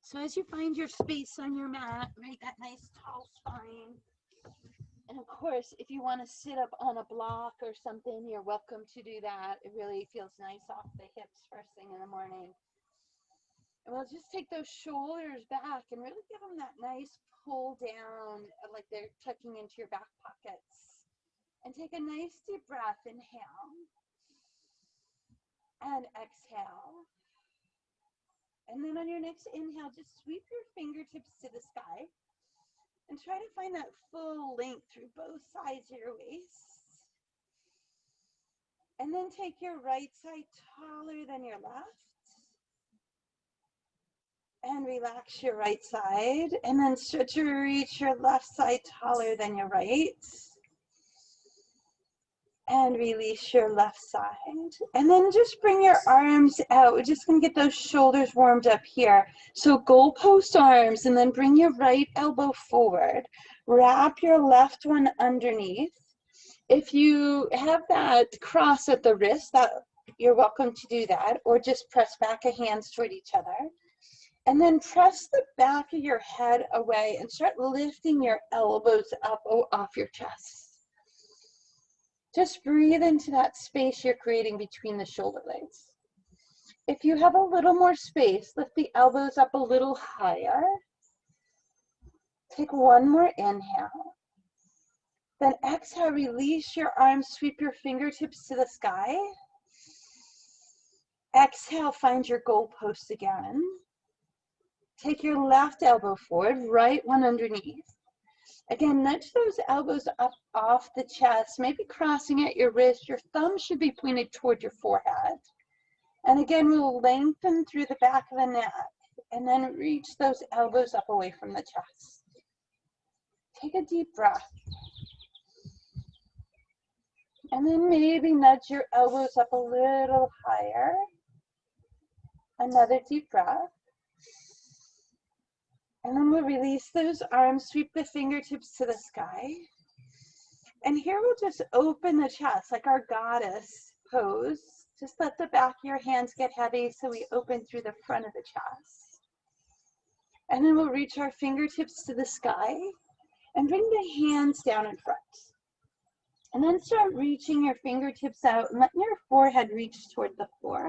So as you find your space on your mat, right, that nice tall spine. And of course, if you want to sit up on a block or something, you're welcome to do that. It really feels nice off the hips first thing in the morning. And we'll just take those shoulders back and really give them that nice pull down, like they're tucking into your back pockets. And take a nice deep breath. Inhale and exhale. And then on your next inhale, just sweep your fingertips to the sky and try to find that full length through both sides of your waist. And then take your right side taller than your left. And relax your right side. And then stretch or reach your left side taller than your right. And release your left side. And then just bring your arms out. We're just going to get those shoulders warmed up here. So goalpost arms, and then bring your right elbow forward. Wrap your left one underneath. If you have that cross at the wrist, that you're welcome to do that, or just press back your hands toward each other. And then press the back of your head away and start lifting your elbows up off your chest. Just breathe into that space you're creating between the shoulder blades. If you have a little more space, lift the elbows up a little higher. Take one more inhale. Then exhale, release your arms, sweep your fingertips to the sky. Exhale, find your goalpost again. Take your left elbow forward, right one underneath. Again, nudge those elbows up off the chest, maybe crossing at your wrist. Your thumb should be pointed toward your forehead. And again, we'll lengthen through the back of the neck and then reach those elbows up away from the chest. Take a deep breath. And then maybe nudge your elbows up a little higher. Another deep breath. And then we'll release those arms, sweep the fingertips to the sky. And here we'll just open the chest like our goddess pose. Just let the back of your hands get heavy so we open through the front of the chest. And then we'll reach our fingertips to the sky and bring the hands down in front. And then start reaching your fingertips out and let your forehead reach toward the floor.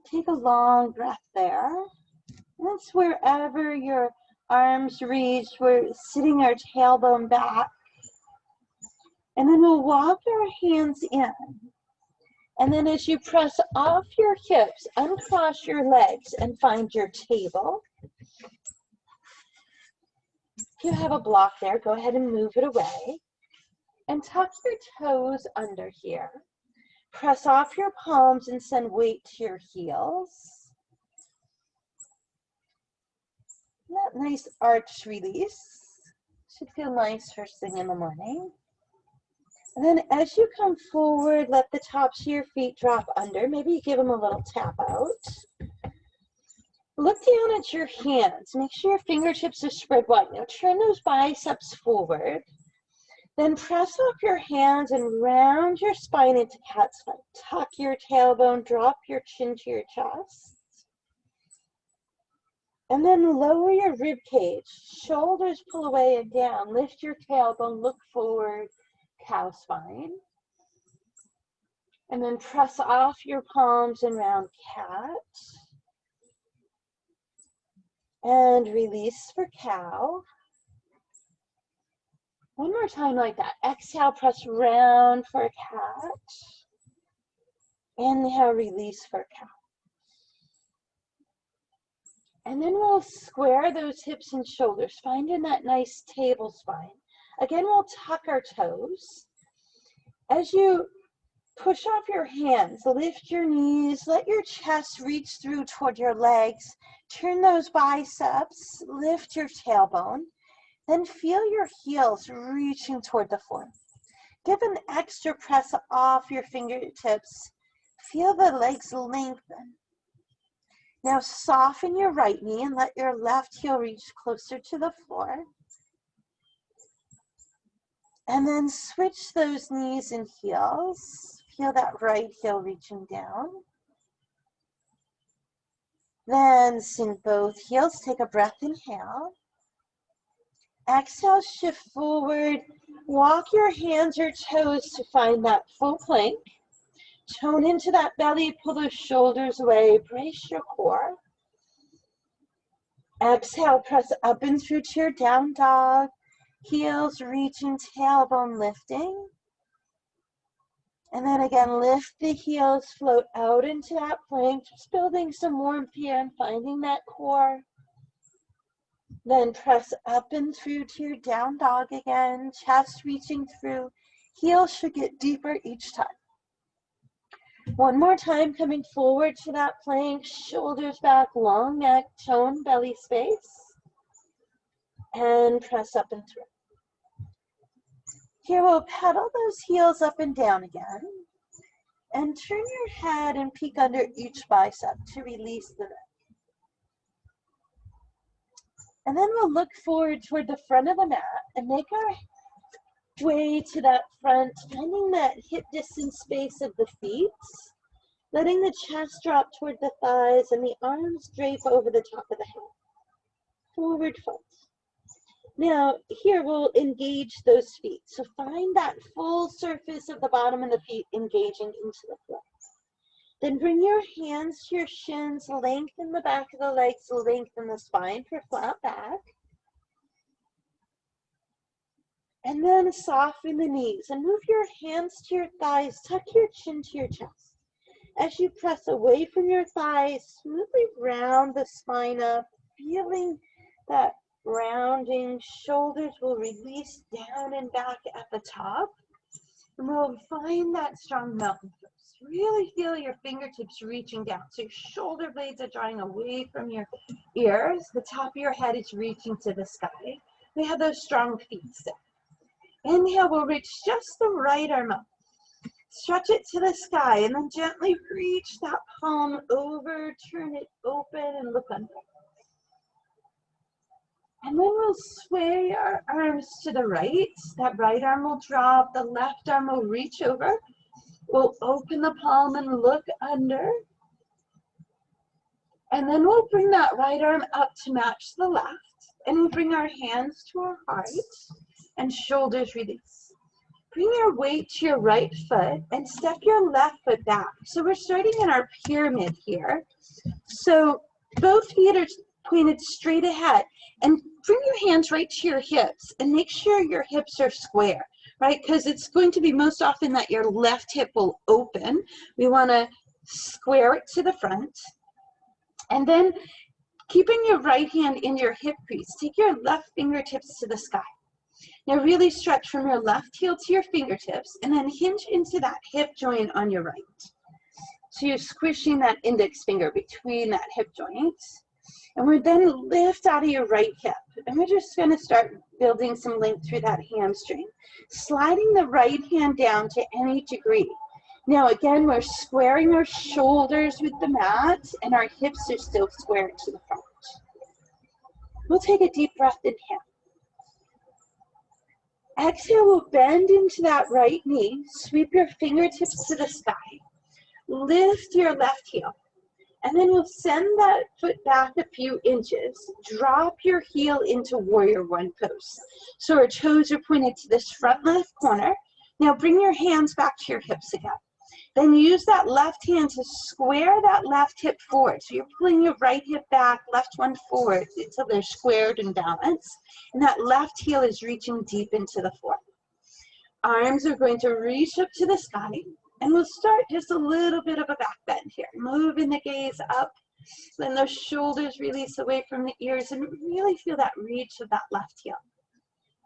Take a long breath there. That's wherever your arms reach, we're sitting our tailbone back. And then we'll walk our hands in. And then as you press off your hips, uncross your legs and find your table. If you have a block there, go ahead and move it away. And tuck your toes under here. Press off your palms and send weight to your heels. That nice arch release. Should feel nice first thing in the morning. And then as you come forward, let the tops of your feet drop under. Maybe you give them a little tap out. Look down at your hands. Make sure your fingertips are spread wide. Now turn those biceps forward. Then press off your hands and round your spine into cat's spine. Tuck your tailbone, drop your chin to your chest. And then lower your rib cage. Shoulders pull away and down. Lift your tailbone, look forward, cow spine. And then press off your palms and round cat. And release for cow. One more time like that. Exhale, press round for cat. Inhale, release for cow. And then we'll square those hips and shoulders, finding that nice table spine. Again, we'll tuck our toes. As you push off your hands, lift your knees, let your chest reach through toward your legs. Turn those biceps, lift your tailbone. Then feel your heels reaching toward the floor. Give an extra press off your fingertips. Feel the legs lengthen. Now soften your right knee and let your left heel reach closer to the floor. And then switch those knees and heels. Feel that right heel reaching down. Then sink both heels, take a breath, inhale. Exhale, shift forward. Walk your hands or toes to find that full plank. Tone into that belly, pull those shoulders away, brace your core. Exhale, press up and through to your down dog. Heels reaching, tailbone lifting. And then again, lift the heels, float out into that plank, just building some warmth here and finding that core. Then press up and through to your down dog again, chest reaching through. Heels should get deeper each time. One more time, coming forward to that plank, shoulders back, long neck, tone, belly space. And press up and through. Here we'll pedal those heels up and down again. And turn your head and peek under each bicep to release the neck. And then we'll look forward toward the front of the mat and make our way to that front, finding that hip distance space of the feet, letting the chest drop toward the thighs and the arms drape over the top of the head. Forward fold. Now, here we'll engage those feet. So find that full surface of the bottom of the feet engaging into the floor. Then bring your hands to your shins, lengthen the back of the legs, lengthen the spine for flat back. And then soften the knees and move your hands to your thighs, tuck your chin to your chest. As you press away from your thighs, smoothly round the spine up, feeling that rounding. Shoulders will release down and back at the top. And we'll find that strong mountain pose. Really feel your fingertips reaching down. So your shoulder blades are drawing away from your ears. The top of your head is reaching to the sky. We have those strong feet set. Inhale, we'll reach just the right arm up. Stretch it to the sky and then gently reach that palm over, turn it open and look under. And then we'll sway our arms to the right. That right arm will drop, the left arm will reach over. We'll open the palm and look under. And then we'll bring that right arm up to match the left. And we'll bring our hands to our heart and shoulders release. Bring your weight to your right foot and step your left foot back. So we're starting in our pyramid here. So both feet are pointed straight ahead. And bring your hands right to your hips and make sure your hips are square, right? Because it's going to be most often that your left hip will open. We want to square it to the front. And then keeping your right hand in your hip crease, take your left fingertips to the sky. Now really stretch from your left heel to your fingertips and then hinge into that hip joint on your right. So you're squishing that index finger between that hip joint. And we're then lift out of your right hip. And we're just going to start building some length through that hamstring. Sliding the right hand down to any degree. Now again, we're squaring our shoulders with the mat and our hips are still squared to the front. We'll take a deep breath, inhale. Exhale, we'll bend into that right knee. Sweep your fingertips to the sky. Lift your left heel. And then we'll send that foot back a few inches. Drop your heel into warrior one pose. So our toes are pointed to this front left corner. Now bring your hands back to your hips again. Then use that left hand to square that left hip forward. So you're pulling your right hip back, left one forward until they're squared and balanced. And that left heel is reaching deep into the floor. Arms are going to reach up to the sky. And we'll start just a little bit of a back bend here. Moving the gaze up. Then those shoulders release away from the ears and really feel that reach of that left heel.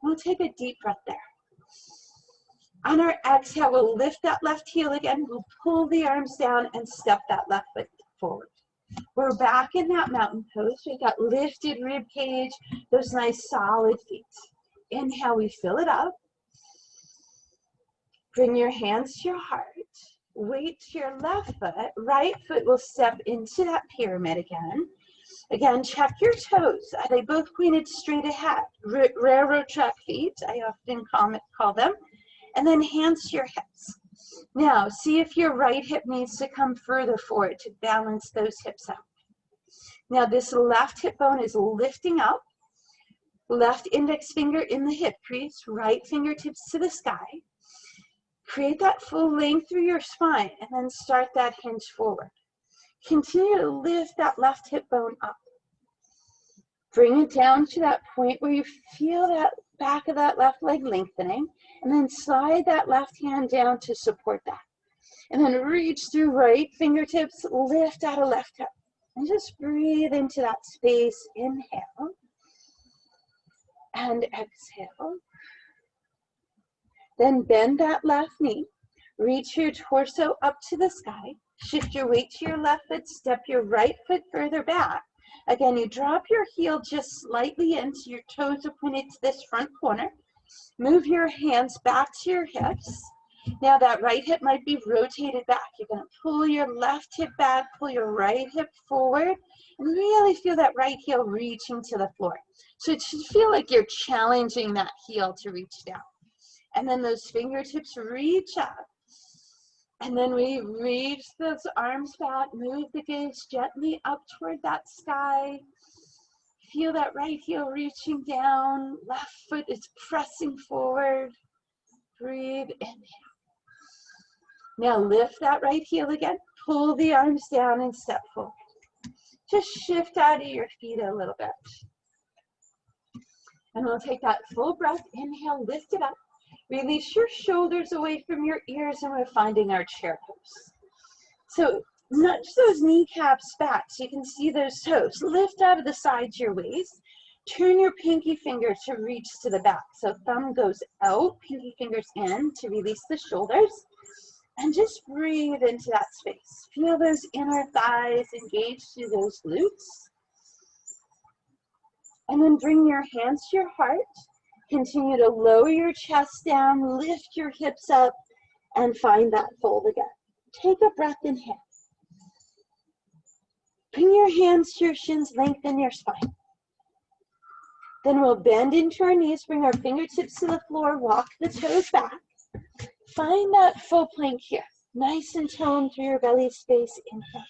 We'll take a deep breath there. On our exhale, we'll lift that left heel again. We'll pull the arms down and step that left foot forward. We're back in that mountain pose. We've got lifted rib cage, those nice solid feet. Inhale, we fill it up. Bring your hands to your heart. Weight to your left foot. Right foot will step into that pyramid again. Again, check your toes. Are they both pointed straight ahead? Railroad track feet, I often call them. And then hands to your hips. Now, see if your right hip needs to come further forward to balance those hips out. Now this left hip bone is lifting up, left index finger in the hip crease, right fingertips to the sky. Create that full length through your spine and then start that hinge forward. Continue to lift that left hip bone up. Bring it down to that point where you feel that back of that left leg lengthening, and then slide that left hand down to support that. And then reach through right fingertips, lift out of left hip. And just breathe into that space. Inhale and exhale. Then bend that left knee. Reach your torso up to the sky. Shift your weight to your left foot. Step your right foot further back. Again, you drop your heel just slightly in so your toes are pointed to this front corner. Move your hands back to your hips. Now that right hip might be rotated back. You're going to pull your left hip back, pull your right hip forward, and really feel that right heel reaching to the floor. So it should feel like you're challenging that heel to reach down. And then those fingertips reach up. And then we reach those arms back, move the gaze gently up toward that sky. Feel that right heel reaching down, left foot is pressing forward. Breathe, inhale. Now lift that right heel again, pull the arms down and step forward. Just shift out of your feet a little bit. And we'll take that full breath, inhale, lift it up. Release your shoulders away from your ears, and we're finding our chair pose. So nudge those kneecaps back so you can see those toes. Lift out of the sides of your waist. Turn your pinky finger to reach to the back. So thumb goes out, pinky fingers in to release the shoulders. And just breathe into that space. Feel those inner thighs engage through those glutes. And then bring your hands to your heart. Continue to lower your chest down, lift your hips up, and find that fold again. Take a breath, inhale. Bring your hands to your shins, lengthen your spine. Then we'll bend into our knees, bring our fingertips to the floor, walk the toes back. Find that full plank here. Nice and toned through your belly space, inhale.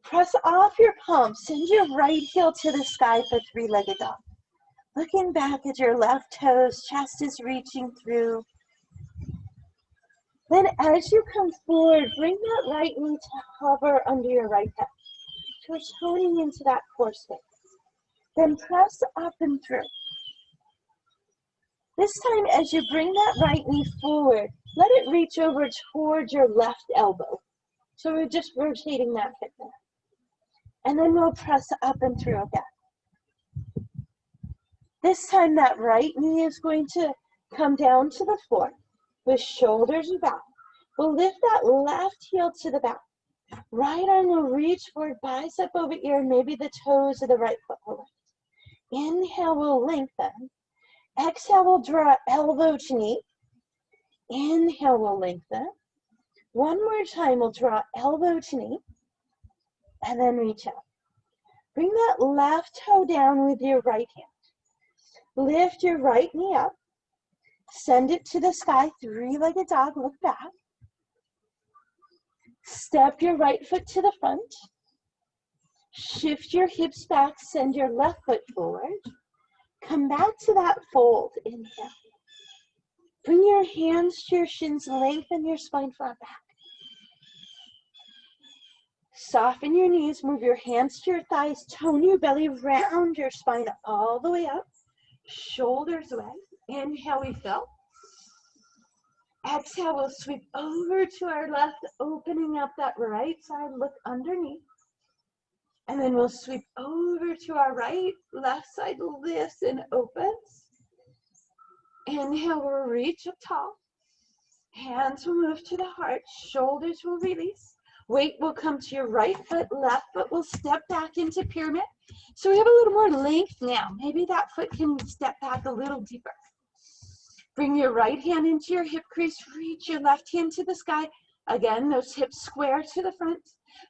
Press off your palms, send your right heel to the sky for three-legged dog. Looking back at your left toes, chest is reaching through. Then as you come forward, bring that right knee to hover under your right hip. So we're toning into that core space. Then press up and through. This time, as you bring that right knee forward, let it reach over towards your left elbow. So we're just rotating that hip there. And then we'll press up and through again. This time, that right knee is going to come down to the floor with shoulders back. We'll lift that left heel to the back. Right arm will reach forward, bicep over ear, maybe the toes of the right foot will lift. Inhale, we'll lengthen. Exhale, we'll draw elbow to knee. Inhale, we'll lengthen. One more time, we'll draw elbow to knee. And then reach out. Bring that left toe down with your right hand. Lift your right knee up. Send it to the sky, three-legged dog, look back. Step your right foot to the front. Shift your hips back, send your left foot forward. Come back to that fold, inhale. Bring your hands to your shins, lengthen your spine flat back. Soften your knees, move your hands to your thighs, tone your belly, round your spine all the way up. Shoulders away. Inhale, we fill. Exhale, we'll sweep over to our left, opening up that right side, look underneath. And then we'll sweep over to our right, left side lifts and opens. Inhale, we'll reach up tall. Hands will move to the heart, shoulders will release. Weight will come to your right foot, left foot will step back into pyramid. So we have a little more length now. Maybe that foot can step back a little deeper. Bring your right hand into your hip crease, reach your left hand to the sky. Again, those hips square to the front.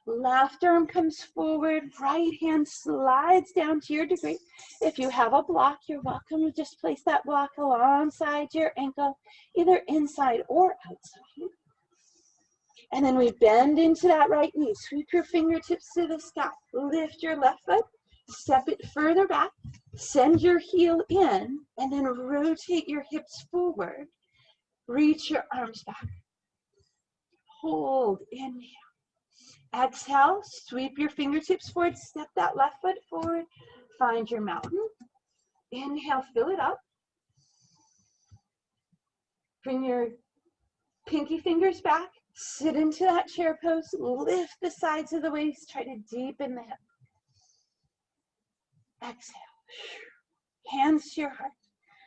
Left arm comes forward, right hand slides down to your degree. If you have a block, you're welcome to just place that block alongside your ankle, either inside or outside. And then we bend into that right knee. Sweep your fingertips to the sky. Lift your left foot. Step it further back. Send your heel in. And then rotate your hips forward. Reach your arms back. Hold. Inhale. Exhale. Sweep your fingertips forward. Step that left foot forward. Find your mountain. Inhale. Fill it up. Bring your pinky fingers back. Sit into that chair pose. Lift the sides of the waist. Try to deepen the hip. Exhale. Hands to your heart.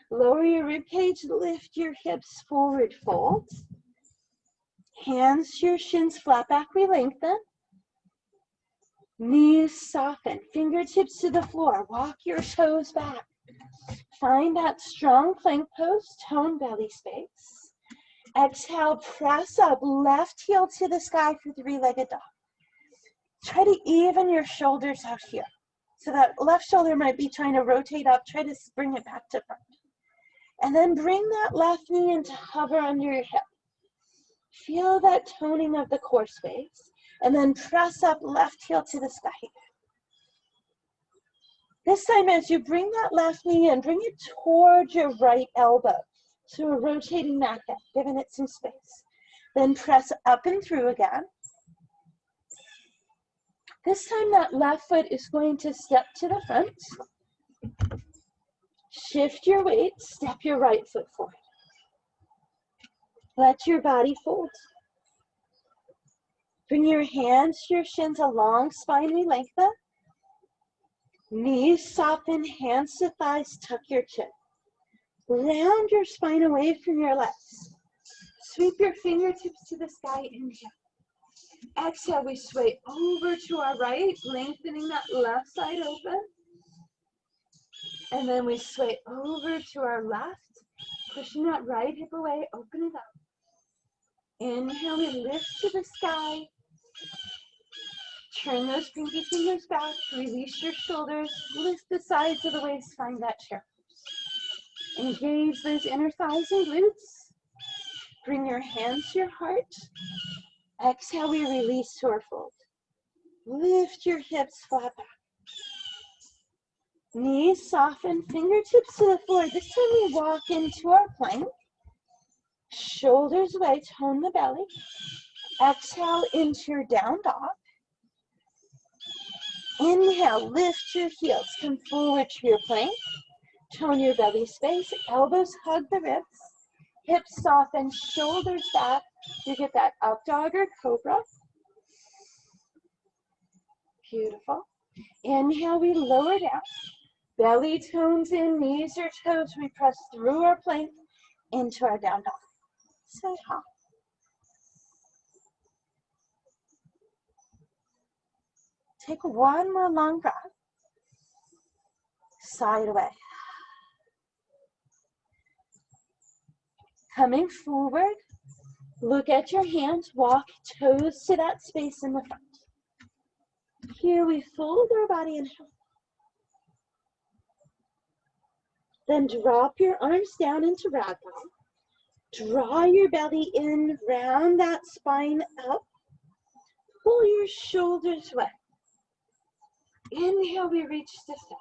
Lower your rib cage. Lift your hips forward. Fold. Hands to your shins. Flat back. Re-lengthen. Knees soften. Fingertips to the floor. Walk your toes back. Find that strong plank pose. Tone belly space. Exhale, press up, left heel to the sky for three-legged dog. Try to even your shoulders out here. So that left shoulder might be trying to rotate up. Try to bring it back to front. And then bring that left knee into hover under your hip. Feel that toning of the core space. And then press up, left heel to the sky. This time as you bring that left knee in, bring it towards your right elbow. So we're rotating that hip, giving it some space. Then press up and through again. This time that left foot is going to step to the front. Shift your weight, step your right foot forward. Let your body fold. Bring your hands to your shins, a long spine, re-lengthen. Knees soften, hands to thighs, tuck your chin. Round your spine away from your legs. Sweep your fingertips to the sky. Inhale. Exhale, we sway over to our right, lengthening that left side open. And then we sway over to our left, pushing that right hip away, open it up. Inhale, we lift to the sky. Turn those pinky fingers back, release your shoulders, lift the sides of the waist, find that chair. Engage those inner thighs and glutes. Bring your hands to your heart. Exhale, we release to our fold. Lift your hips flat back. Knees soften, fingertips to the floor. This time we walk into our plank. Shoulders away, tone the belly. Exhale into your down dog. Inhale, lift your heels, come forward to your plank. Tone your belly space, elbows hug the ribs, hips soften, shoulders back. You get that up dog or cobra. Beautiful. Inhale, we lower down. Belly tones in, knees or toes. We press through our plank into our down dog. Say ha. Take one more long breath. Side away. Coming forward, look at your hands, walk toes to that space in the front. Here we fold our body in half. Then drop your arms down into ragdoll. Draw your belly in, round that spine up. Pull your shoulders away. Inhale, we reach to step.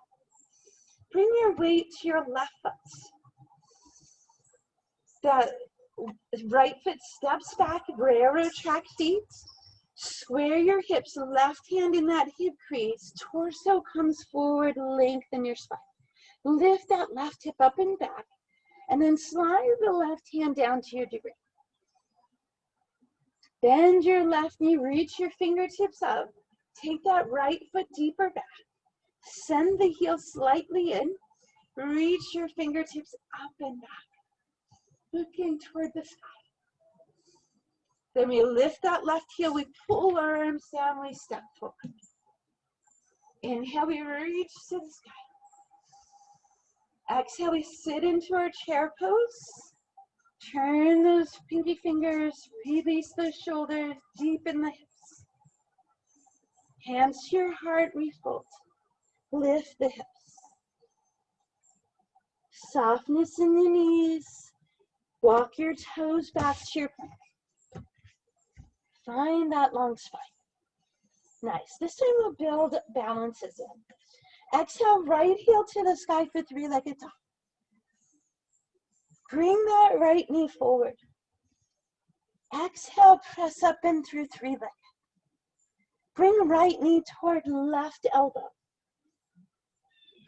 Bring your weight to your left foot. That right foot steps back, railroad track feet. Square your hips, left hand in that hip crease. Torso comes forward, lengthen your spine. Lift that left hip up and back, and then slide the left hand down to your degree. Bend your left knee, reach your fingertips up. Take that right foot deeper back. Send the heel slightly in. Reach your fingertips up and back. Looking toward the sky. Then we lift that left heel, we pull our arms down, we step forward. Inhale, we reach to the sky. Exhale, we sit into our chair pose. Turn those pinky fingers, release those shoulders, deepen the hips. Hands to your heart, refold. Lift the hips. Softness in the knees. Walk your toes back to your plank. Find that long spine. Nice. This time we'll build balances in. Exhale, right heel to the sky for three-legged dog. Bring that right knee forward. Exhale, press up and through three-legged. Bring right knee toward left elbow.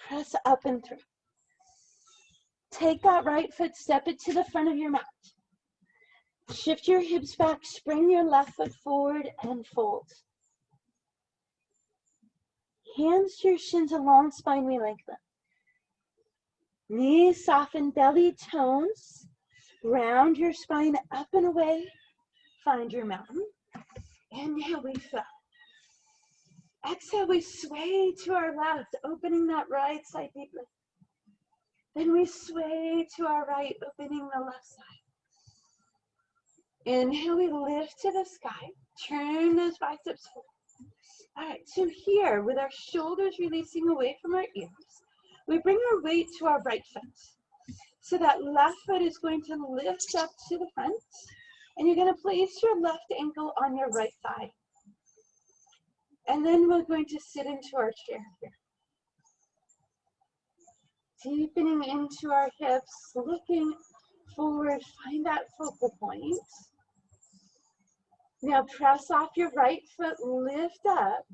Press up and through. Take that right foot, step it to the front of your mat. Shift your hips back, spring your left foot forward and fold. Hands to your shins, a long spine, we lengthen. Knees soften, belly tones. Round your spine up and away. Find your mountain. Inhale, we flow. Exhale, we sway to our left, opening that right side deeply. Then we sway to our right, opening the left side. Inhale, we lift to the sky. Turn those biceps forward. All right, so here, with our shoulders releasing away from our ears, we bring our weight to our right foot. So that left foot is going to lift up to the front, and you're going to place your left ankle on your right thigh. And then we're going to sit into our chair here. Deepening into our hips, looking forward, find that focal point. Now press off your right foot, lift up,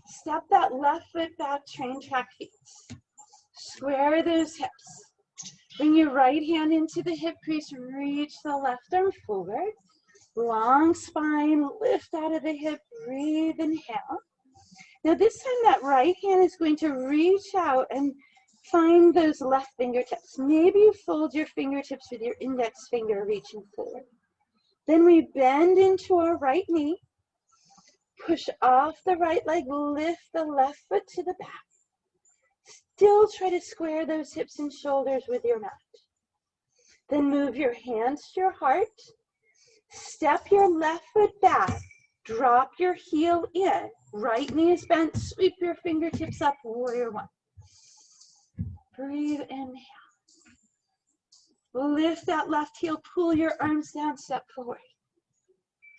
step that left foot back, train track feet. Square those hips. Bring your right hand into the hip crease, reach the left arm forward. Long spine, lift out of the hip, breathe, inhale. Now this time that right hand is going to reach out and find those left fingertips. Maybe you fold your fingertips with your index finger reaching forward. Then we bend into our right knee, push off the right leg, lift the left foot to the back. Still try to square those hips and shoulders with your mat. Then move your hands to your heart, step your left foot back, drop your heel in, right knee is bent, sweep your fingertips up, warrior one. Breathe, inhale. Lift that left heel, pull your arms down, step forward.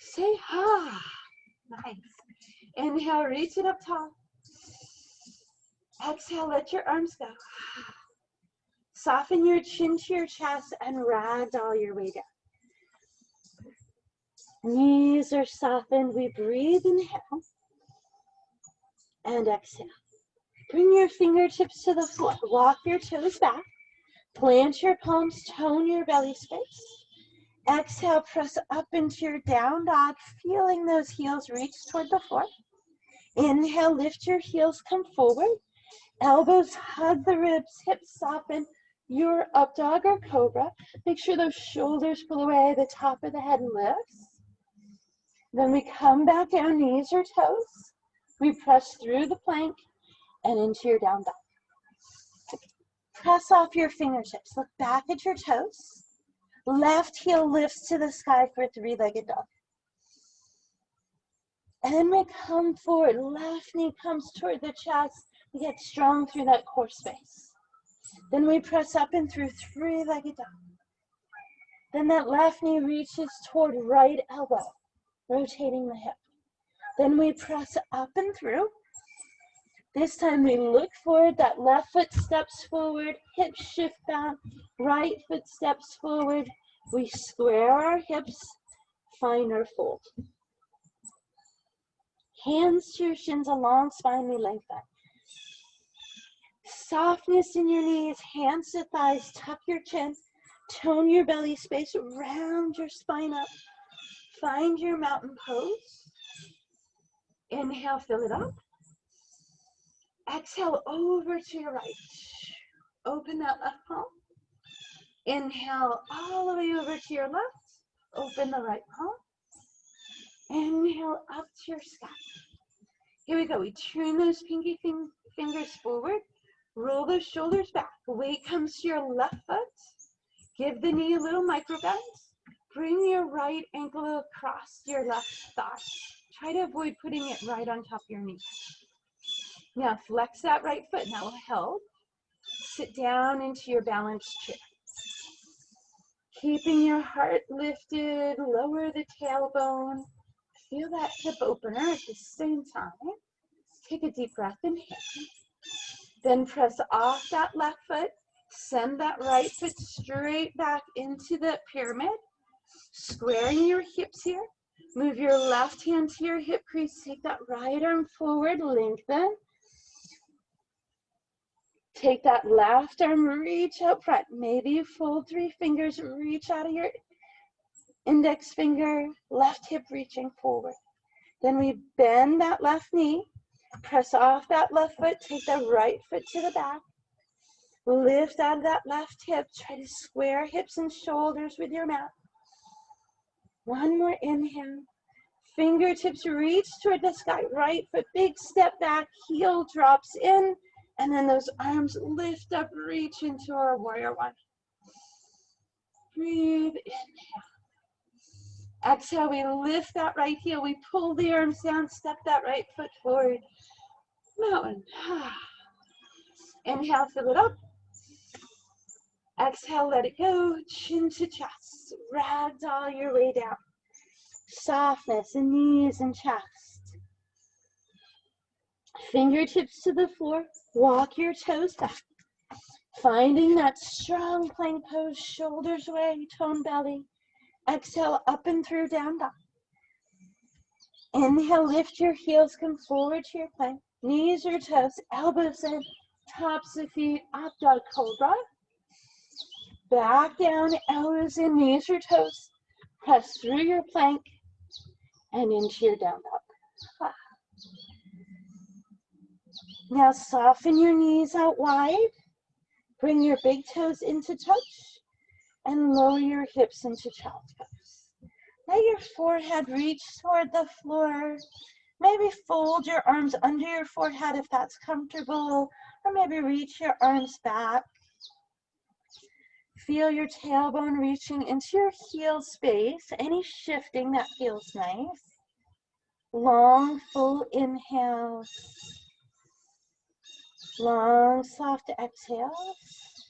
Say ha. Nice. Inhale, reach it up tall. Exhale, let your arms go. Soften your chin to your chest and ragdoll your way down. Knees are softened. We breathe, inhale. And exhale. Bring your fingertips to the floor. Walk your toes back. Plant your palms, tone your belly space. Exhale, press up into your down dog, feeling those heels reach toward the floor. Inhale, lift your heels, come forward. Elbows hug the ribs, hips soften. Your up dog or cobra. Make sure those shoulders pull away, the top of the head lifts. Then we come back down, knees or toes. We press through the plank and into your down dog. Press off your fingertips. Look back at your toes. Left heel lifts to the sky for three-legged dog. And then we come forward. Left knee comes toward the chest. We get strong through that core space. Then we press up and through three-legged dog. Then that left knee reaches toward right elbow, rotating the hip. Then we press up and through. This time we look forward, that left foot steps forward, hips shift back, right foot steps forward. We square our hips, find our fold. Hands to your shins, a long spine, we lengthen. Softness in your knees, hands to thighs, tuck your chin, tone your belly space, round your spine up. Find your mountain pose. Inhale, fill it up. Exhale, over to your right. Open that left palm. Inhale, all the way over to your left. Open the right palm. Inhale, up to your sky. Here we go. We turn those pinky fingers forward. Roll those shoulders back. Weight comes to your left foot. Give the knee a little micro bend. Bring your right ankle across your left thigh. Try to avoid putting it right on top of your knee. Now flex that right foot. That will help. Sit down into your balanced chair. Keeping your heart lifted, lower the tailbone. Feel that hip opener at the same time. Take a deep breath, inhale. Then press off that left foot. Send that right foot straight back into the pyramid. Squaring your hips here. Move your left hand to your hip crease. Take that right arm forward, lengthen. Take that left arm, reach out front. Maybe fold 3 fingers, reach out of your index finger, left hip reaching forward. Then we bend that left knee, press off that left foot, take the right foot to the back. Lift out of that left hip, try to square hips and shoulders with your mat. One more inhale. Fingertips reach toward the sky, right foot, big step back, heel drops in, and then those arms lift up, reach into our warrior one. Breathe, inhale. Exhale, we lift that right heel, we pull the arms down, step that right foot forward. Mountain. Inhale, fill it up. Exhale, let it go, chin to chest. Ragdoll your way down. Softness in knees and chest. Fingertips to the floor, walk your toes back. Finding that strong plank pose, shoulders away, tone belly. Exhale, up and through, down dog. Inhale, lift your heels, come forward to your plank. Knees or toes, elbows in, tops of feet, up dog cobra. Back down, elbows in, knees or toes. Press through your plank and into your down dog. Now soften your knees out wide. Bring your big toes into touch and lower your hips into child's pose. Let your forehead reach toward the floor. Maybe fold your arms under your forehead if that's comfortable, or maybe reach your arms back. Feel your tailbone reaching into your heel space. Any shifting that feels nice. Long, full inhales. Long, soft exhales.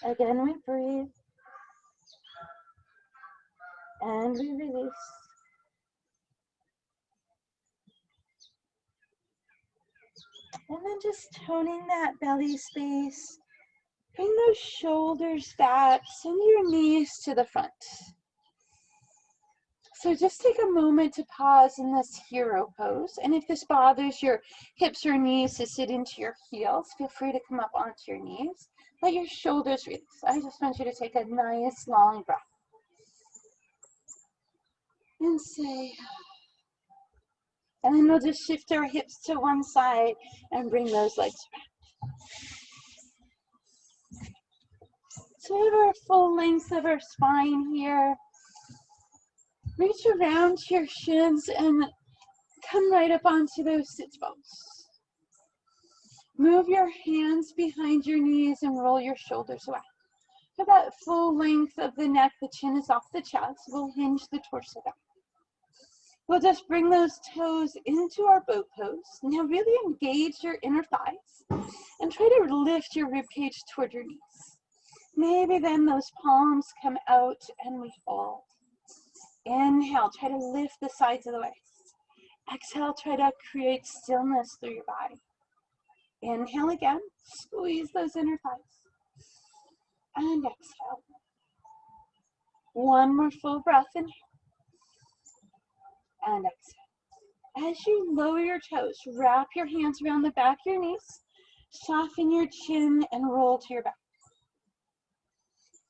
Again, we breathe. And we release. And then just toning that belly space. Bring those shoulders back. Send your knees to the front. So just take a moment to pause in this hero pose. And if this bothers your hips or knees to sit into your heels, feel free to come up onto your knees. Let your shoulders release. I just want you to take a nice long breath. And say, and then we'll just shift our hips to one side and bring those legs back. So we have our full length of our spine here. Reach around to your shins and come right up onto those sit bones. Move your hands behind your knees and roll your shoulders away. For that full length of the neck, the chin is off the chest. We'll hinge the torso down. We'll just bring those toes into our boat pose. Now really engage your inner thighs and try to lift your ribcage toward your knees. Maybe then those palms come out and we fold. Inhale, try to lift the sides of the waist. Exhale, try to create stillness through your body. Inhale again, squeeze those inner thighs. And exhale. One more full breath, inhale. And exhale. As you lower your toes, wrap your hands around the back of your knees, soften your chin and roll to your back.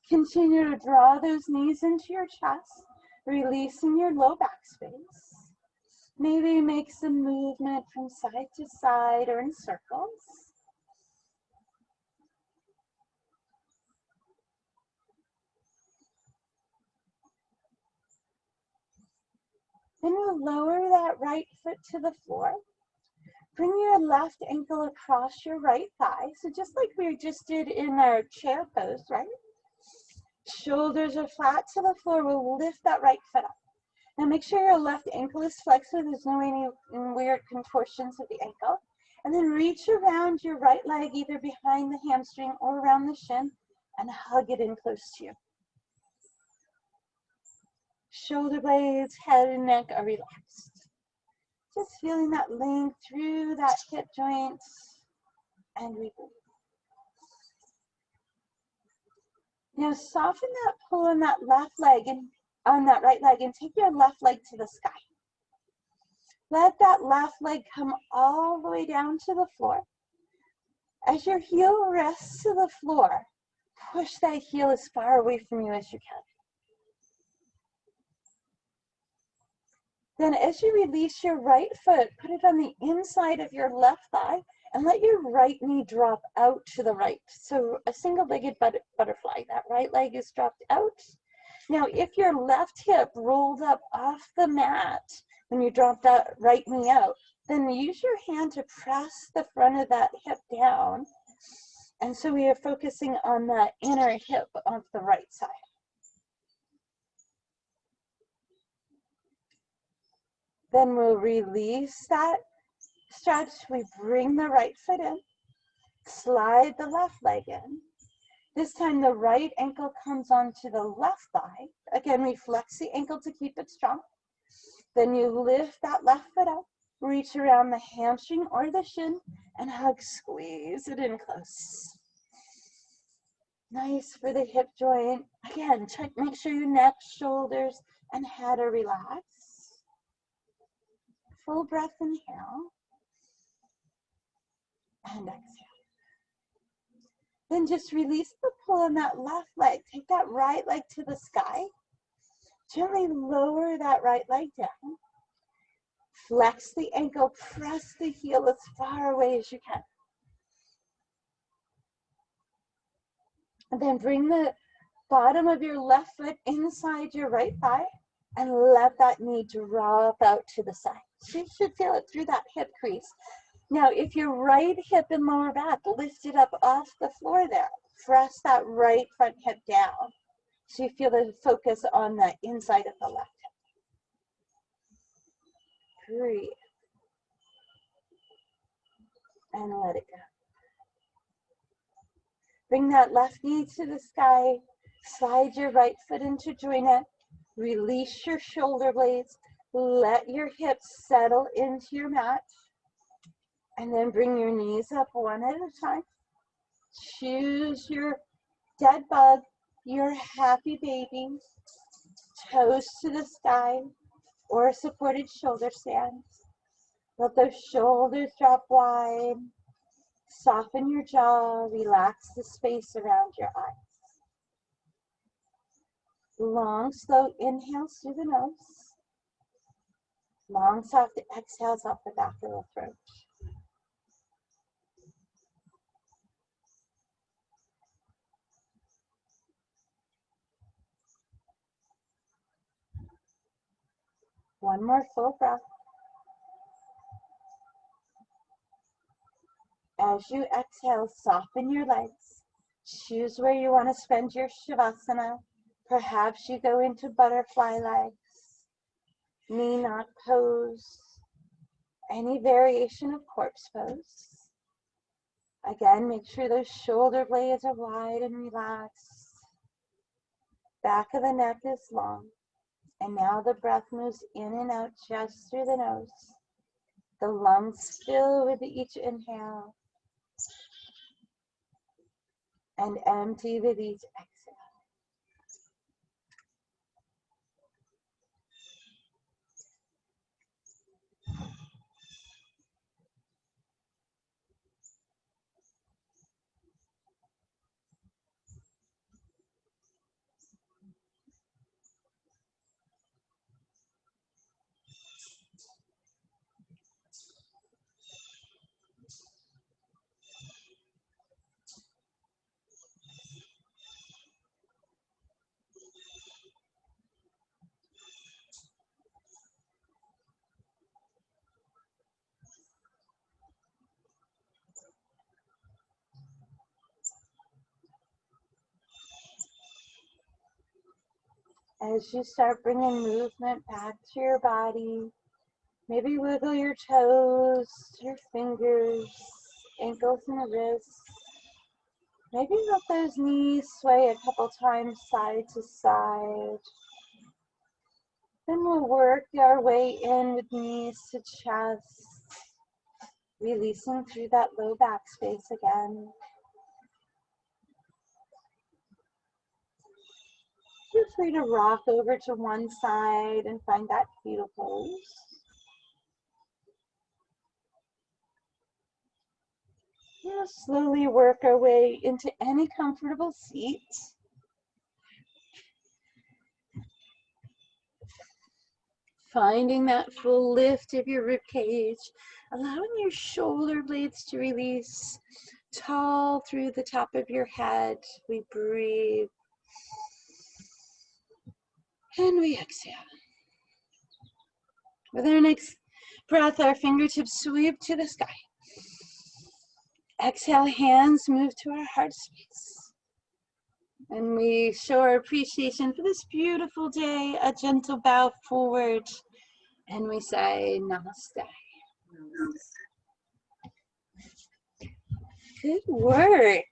Continue to draw those knees into your chest, releasing your low back space. Maybe make some movement from side to side or in circles. Then we'll lower that right foot to the floor. Bring your left ankle across your right thigh. So just like we just did in our chair pose, right? Shoulders are flat to the floor. We'll lift that right foot up. Now make sure your left ankle is flexed so there's no any weird contortions of the ankle. And then reach around your right leg, either behind the hamstring or around the shin, and hug it in close to you. Shoulder blades, head and neck are relaxed. Just feeling that length through that hip joint and release. Now soften that pull on that left leg and on that right leg and take your left leg to the sky. Let that left leg come all the way down to the floor. As your heel rests to the floor, push that heel as far away from you as you can. Then as you release your right foot, put it on the inside of your left thigh and let your right knee drop out to the right. So a single-legged butterfly. That right leg is dropped out. Now, if your left hip rolled up off the mat when you drop that right knee out, then use your hand to press the front of that hip down. And so we are focusing on the inner hip of the right side. Then we'll release that stretch. We bring the right foot in, slide the left leg in. This time the right ankle comes onto the left thigh. Again, we flex the ankle to keep it strong. Then you lift that left foot up, reach around the hamstring or the shin, and hug, squeeze it in close. Nice for the hip joint. Again, check, make sure your neck, shoulders, and head are relaxed. Full breath, inhale, and exhale. Then just release the pull on that left leg. Take that right leg to the sky. Gently lower that right leg down. Flex the ankle, press the heel as far away as you can. And then bring the bottom of your left foot inside your right thigh and let that knee drop out to the side. So you should feel it through that hip crease. Now, if your right hip and lower back lift it up off the floor there, press that right front hip down. So you feel the focus on the inside of the left hip. Breathe. And let it go. Bring that left knee to the sky. Slide your right foot in to join it. Release your shoulder blades. Let your hips settle into your mat. And then bring your knees up one at a time. Choose your dead bug, your happy baby, toes to the sky, or a supported shoulder stand. Let those shoulders drop wide. Soften your jaw, relax the space around your eyes. Long, slow inhales through the nose. Long, soft exhales off the back of the throat. One more full breath. As you exhale, soften your legs. Choose where you want to spend your Shavasana. Perhaps you go into butterfly legs, knee knot pose, any variation of corpse pose. Again, make sure those shoulder blades are wide and relaxed. Back of the neck is long. And now the breath moves in and out just through the nose. The lungs fill with each inhale and empty with each exhale. As you start bringing movement back to your body, maybe wiggle your toes, your fingers, ankles and the wrists. Maybe let those knees sway a couple times side to side. Then we'll work our way in with knees to chest, releasing through that low back space again. Feel free to rock over to one side and find that fetal pose. We'll slowly work our way into any comfortable seat. Finding that full lift of your rib cage, allowing your shoulder blades to release tall through the top of your head. We breathe and we exhale. With our next breath, our fingertips sweep to the sky. Exhale, hands move to our heart space. And we show our appreciation for this beautiful day, a gentle bow forward. And we say namaste. Good work.